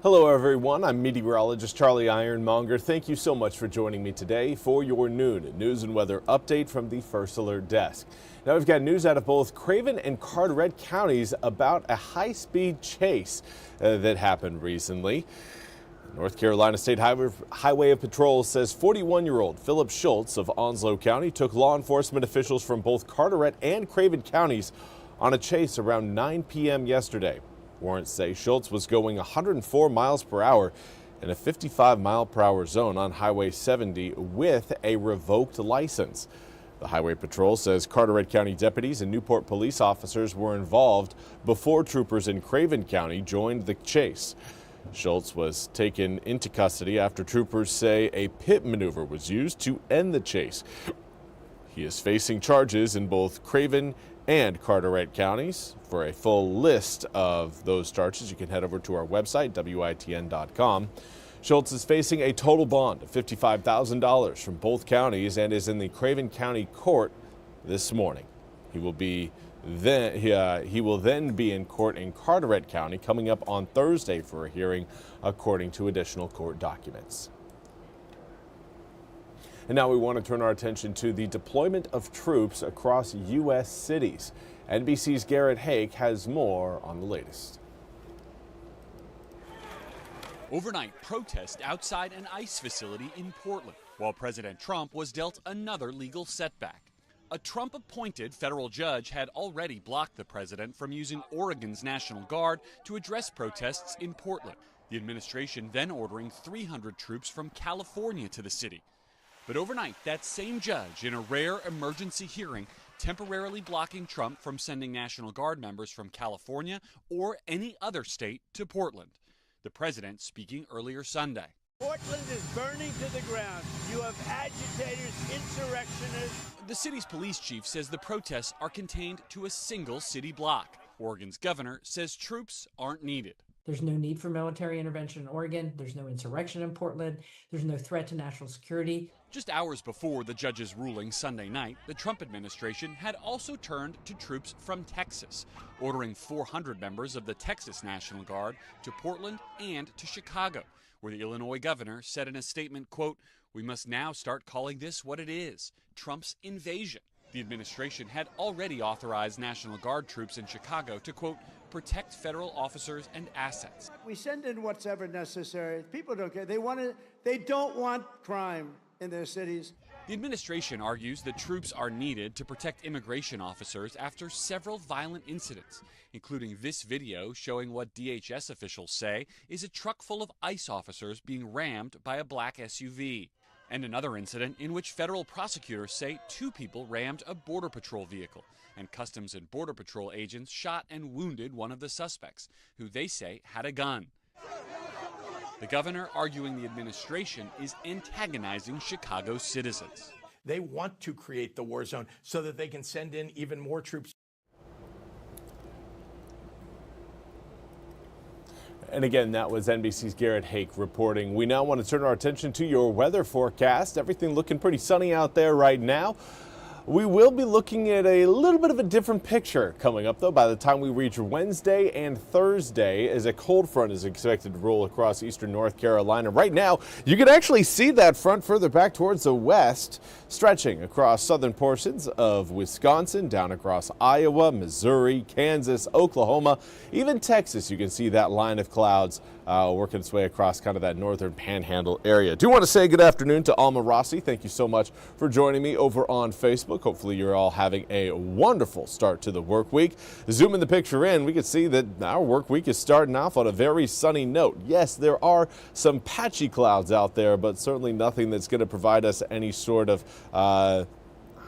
Hello everyone, I'm Meteorologist Charlie Ironmonger. Thank you so much for joining me today for your noon news and weather update from the First Alert Desk. Now we've got news out of both Craven and Carteret counties about a high-speed chase that happened recently. North Carolina State Highway Patrol says 41-year-old Philip Schultz of Onslow County took law enforcement officials from both Carteret and Craven counties on a chase around 9 p.m. yesterday. Warrants say Schultz was going 104 miles per hour in a 55-mile-per-hour zone on Highway 70 with a revoked license. The Highway Patrol says Carteret County deputies and Newport police officers were involved before troopers in Craven County joined the chase. Schultz was taken into custody after troopers say a pit maneuver was used to end the chase. He is facing charges in both Craven and Carteret counties. For a full list of those charges, you can head over to our website, WITN.com. Schultz is facing a total bond of $55,000 from both counties and is in the Craven County Court this morning. He will then be in court in Carteret County coming up on Thursday for a hearing, according to additional court documents. And now we want to turn our attention to the deployment of troops across U.S. cities. NBC's Garrett Hake has more on the latest. Overnight protest outside an ICE facility in Portland, while President Trump was dealt another legal setback. A Trump-appointed federal judge had already blocked the president from using Oregon's National Guard to address protests in Portland. The administration then ordering 300 troops from California to the city. But overnight, that same judge, in a rare emergency hearing, temporarily blocking Trump from sending National Guard members from California or any other state to Portland. The president speaking earlier Sunday. Portland is burning to the ground. You have agitators, insurrectionists. The city's police chief says the protests are contained to a single city block. Oregon's governor says troops aren't needed. There's no need for military intervention in Oregon. There's no insurrection in Portland. There's no threat to national security. Just hours before the judge's ruling Sunday night, the Trump administration had also turned to troops from Texas, ordering 400 members of the Texas National Guard to Portland and to Chicago, where the Illinois governor said in a statement, quote, "We must now start calling this what it is, Trump's invasion." The administration had already authorized National Guard troops in Chicago to, quote, protect federal officers and assets. We send in what's ever necessary. People don't care. They don't want crime in their cities. The administration argues that troops are needed to protect immigration officers after several violent incidents, including this video showing what DHS officials say is a truck full of ICE officers being rammed by a black SUV. And another incident in which federal prosecutors say 2 people rammed a Border Patrol vehicle, and Customs and Border Patrol agents shot and wounded one of the suspects, who they say had a gun. The governor arguing the administration is antagonizing Chicago's citizens. They want to create the war zone so that they can send in even more troops. And again, that was NBC's Garrett Hake reporting. We now want to turn our attention to your weather forecast. Everything looking pretty sunny out there right now. We will be looking at a little bit of a different picture coming up, though, by the time we reach Wednesday and Thursday, as a cold front is expected to roll across eastern North Carolina. Right now, you can actually see that front further back towards the west, stretching across southern portions of Wisconsin, down across Iowa, Missouri, Kansas, Oklahoma, even Texas. You can see that line of clouds working its way across kind of that northern panhandle area. Do want to say good afternoon to Alma Rossi. Thank you so much for joining me over on Facebook. Hopefully you're all having a wonderful start to the work week. Zooming the picture in, we can see that our work week is starting off on a very sunny note. Yes, there are some patchy clouds out there, but certainly nothing that's going to provide us any sort of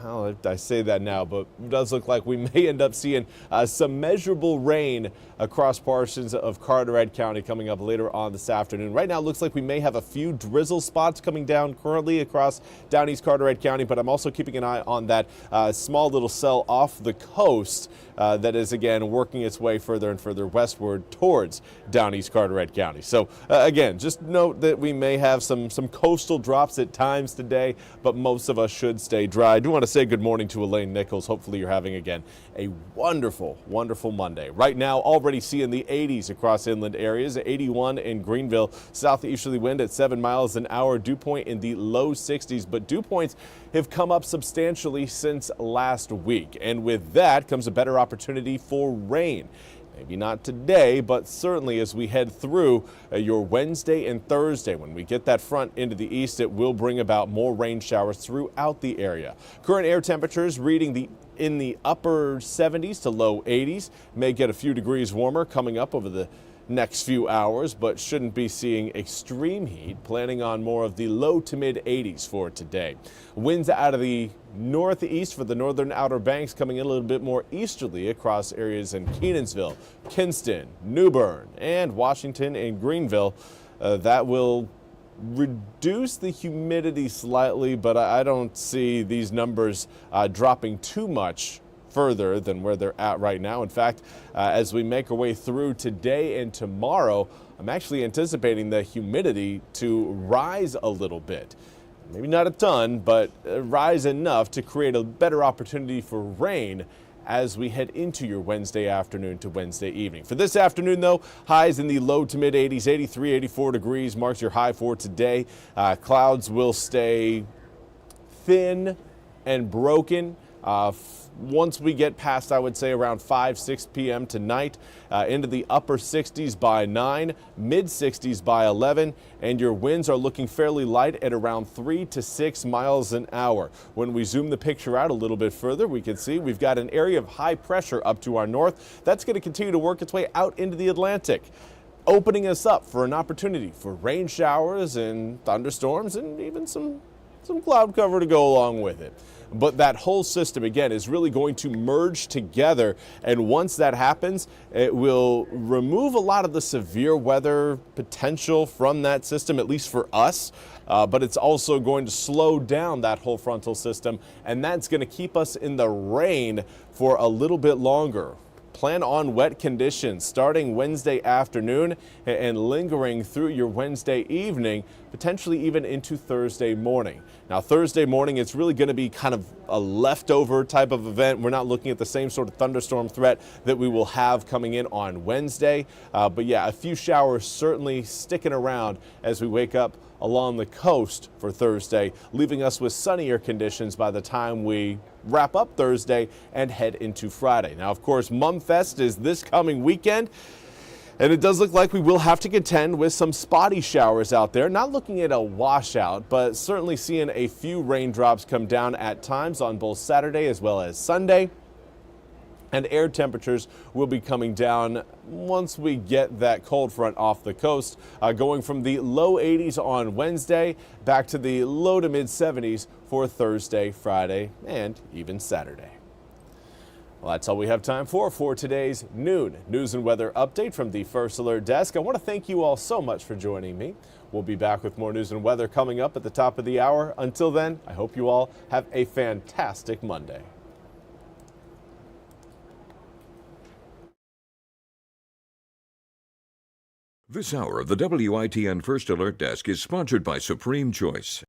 how I say that now, but it does look like we may end up seeing some measurable rain across portions of Carteret County coming up later on this afternoon. Right now, it looks like we may have a few drizzle spots coming down currently across down East Carteret County, but I'm also keeping an eye on that small little cell off the coast that is, again, working its way further and further westward towards down East Carteret County. So, again, just note that we may have some coastal drops at times today, but most of us should stay dry. I do want to to say good morning to Elaine Nichols. Hopefully you're having, again, a wonderful, wonderful Monday. Right now, already seeing the 80s across inland areas. 81 in Greenville, southeasterly wind at 7 miles an hour. Dew point in the low 60s, but dew points have come up substantially since last week. And with that comes a better opportunity for rain. Maybe not today, but certainly as we head through your Wednesday and Thursday. When we get that front into the east, it will bring about more rain showers throughout the area. Current air temperatures reading in the upper 70s to low 80s. May get a few degrees warmer coming up over the next few hours, but shouldn't be seeing extreme heat. Planning on more of the low to mid 80s for today. Winds out of the northeast for the northern Outer Banks, coming in a little bit more easterly across areas in Kenansville, Kinston, New Bern, and Washington and Greenville. That will reduce the humidity slightly, but I don't see these numbers dropping too much further than where they're at right now. In fact, as we make our way through today and tomorrow, I'm actually anticipating the humidity to rise a little bit. Maybe not a ton, but rise enough to create a better opportunity for rain as we head into your Wednesday afternoon to Wednesday evening. For this afternoon, though, highs in the low to mid 80s, 83, 84 degrees marks your high for today. Clouds will stay thin and broken. Once we get past, I would say, around 6 p.m. tonight, into the upper 60s by 9, mid 60s by 11, and your winds are looking fairly light at around 3 to 6 miles an hour. When we zoom the picture out a little bit further, we can see we've got an area of high pressure up to our north. That's going to continue to work its way out into the Atlantic, opening us up for an opportunity for rain showers and thunderstorms and even some cloud cover to go along with it. But that whole system, again, is really going to merge together. And once that happens, it will remove a lot of the severe weather potential from that system, at least for us. But it's also going to slow down that whole frontal system. And that's going to keep us in the rain for a little bit longer. Plan on wet conditions starting Wednesday afternoon and lingering through your Wednesday evening, potentially even into Thursday morning. Now, Thursday morning, it's really going to be kind of a leftover type of event. We're not looking at the same sort of thunderstorm threat that we will have coming in on Wednesday. But yeah, a few showers certainly sticking around as we wake up along the coast for Thursday, leaving us with sunnier conditions by the time we wrap up Thursday and head into Friday. Now, of course, Mumfest is this coming weekend, and it does look like we will have to contend with some spotty showers out there. Not looking at a washout, but certainly seeing a few raindrops come down at times on both Saturday as well as Sunday. And air temperatures will be coming down once we get that cold front off the coast, going from the low 80s on Wednesday back to the low to mid 70s for Thursday, Friday, and even Saturday. Well, that's all we have time for today's noon news and weather update from the First Alert Desk. I want to thank you all so much for joining me. We'll be back with more news and weather coming up at the top of the hour. Until then, I hope you all have a fantastic Monday. This hour of the WITN First Alert Desk is sponsored by Supreme Choice.